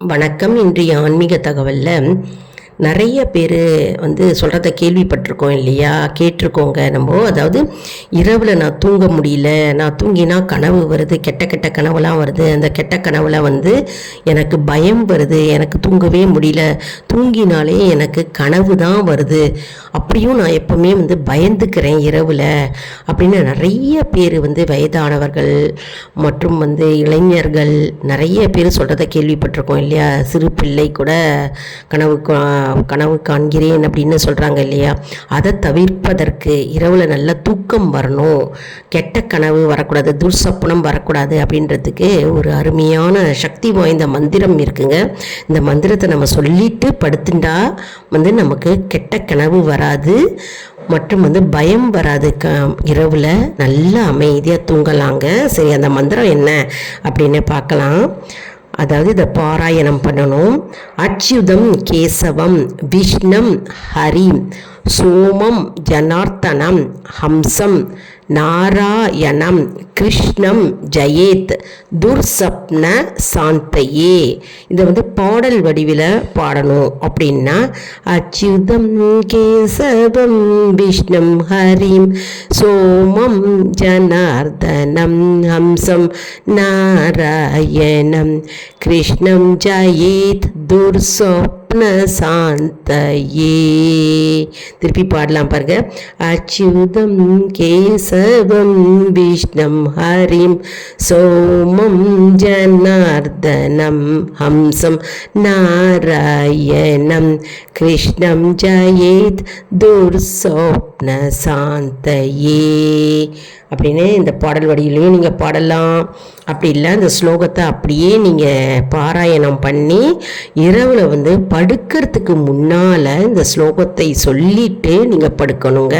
வணக்கம். இன்றைய ஆன்மீக தகவலில் நிறைய பேர் சொல்கிறத கேள்விப்பட்டிருக்கோம் இல்லையா, கேட்டிருக்கோங்க நம்ம. அதாவது இரவில் நான் தூங்க முடியல, நான் தூங்கினா கனவு வருது, கெட்ட கெட்ட கனவுலாம் வருது, அந்த கெட்ட கனவுல எனக்கு பயம் வருது, எனக்கு தூங்கவே முடியல, தூங்கினாலே எனக்கு கனவு தான் வருது, அப்படியும் நான் எப்போவுமே பயந்துக்கிறேன் இரவில் அப்படின்னு நிறைய பேர் வயதானவர்கள் மற்றும் இளைஞர்கள் நிறைய பேர் சொல்கிறத கேள்விப்பட்டிருக்கோம் இல்லையா. சிறு பிள்ளை கூட கனவு காண்கிறேன் அப்படின்னு சொல்கிறாங்க இல்லையா. அதை தவிர்ப்பதற்கு இரவில் நல்ல தூக்கம் வரணும், கெட்ட கனவு வரக்கூடாது, துர்சப்பனம் வரக்கூடாது அப்படின்றதுக்கு ஒரு அருமையான சக்தி வாய்ந்த மந்திரம் இருக்குங்க. இந்த மந்திரத்தை நம்ம சொல்லிட்டு படுத்துட்டா நமக்கு கெட்ட கனவு வராது மற்றும் பயம் வராது. இரவில் நல்ல அமைதியாக தூங்கலாங்க. சரி, அந்த மந்திரம் என்ன அப்படின்னு பார்க்கலாம். அதாவது இதை பாராயணம் பண்ணணும். அச்சுதம் கேசவம் விஷ்ணம் ஹரிம் சோமம் ஜனார்த்தனம் ஹம்சம் நாராயணம் கிருஷ்ணம் ஜெயேத் துர்சப்ன சாந்தையே. இதை பாடல் வடிவில் பாடணும். அப்படின்னா அச்சுதம் கேசவம் விஷ்ணம் ஹரிம் சோமம் ஜனார்தனம் ஹம்சம் நாராயணம் கிருஷ்ணம் ஜெயேத் துர்சப்ன சாந்தையே. திருப்பி பாடலாம் பாருங்க. அச்சுதம் கேசவம் விஷ்ணம் ஹரிம் சோமம் ஜனார்தனம் ஹம்சம் நாராயணம் கிருஷ்ணம் ஜெயேத் துர்சோப்ன சாந்தையே அப்படின்னு இந்த பாடல் வடிவிலையும் நீங்கள் பாடலாம். அப்படி இல்லை, இந்த ஸ்லோகத்தை அப்படியே நீங்கள் பாராயணம் பண்ணி இரவில் படுக்கிறதுக்கு முன்னால் இந்த ஸ்லோகத்தை சொல்லிட்டு நீங்கள் படுக்கணுங்க.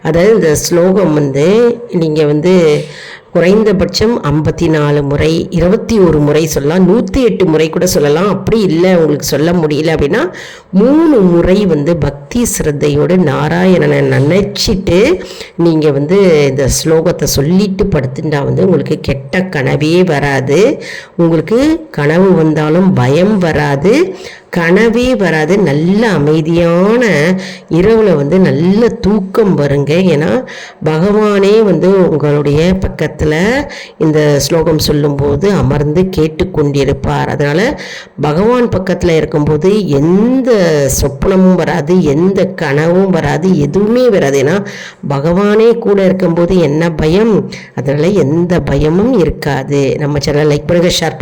அதாவது இந்த ஸ்லோகம் நீங்கள் குறைந்தபட்சம் 54 முறை 21 முறை சொல்லலாம், 108 முறை கூட சொல்லலாம். அப்படி இல்லை உங்களுக்கு சொல்ல முடியல அப்படின்னா 3 முறை பக்தி சிரத்தையோடு நாராயணனை நினைச்சிட்டு நீங்கள் இந்த ஸ்லோகத்தை சொல்லிட்டு படுத்துட்டா உங்களுக்கு கெட்ட கனவே வராது. உங்களுக்கு கனவு வந்தாலும் பயம் வராது, கனவே வராது. நல்ல அமைதியான இரவில் நல்ல தூக்கம் வருங்க. ஏன்னா பகவானே உங்களுடைய பக்கத்தில் இந்த ஸ்லோகம் சொல்லும்போது அமர்ந்து கேட்டுக்கொண்டிருப்பார். அதனால் பகவான் பக்கத்தில் இருக்கும்போது எந்த சொப்பனமும் வராது, எந்த கனவும் வராது, எதுவுமே வராது. ஏன்னா பகவானே கூட இருக்கும்போது என்ன பயம், அதனால் எந்த பயமும் இருக்காது. நம்ம சேனலை லைக் பண்ணுங்கள், ஷேர்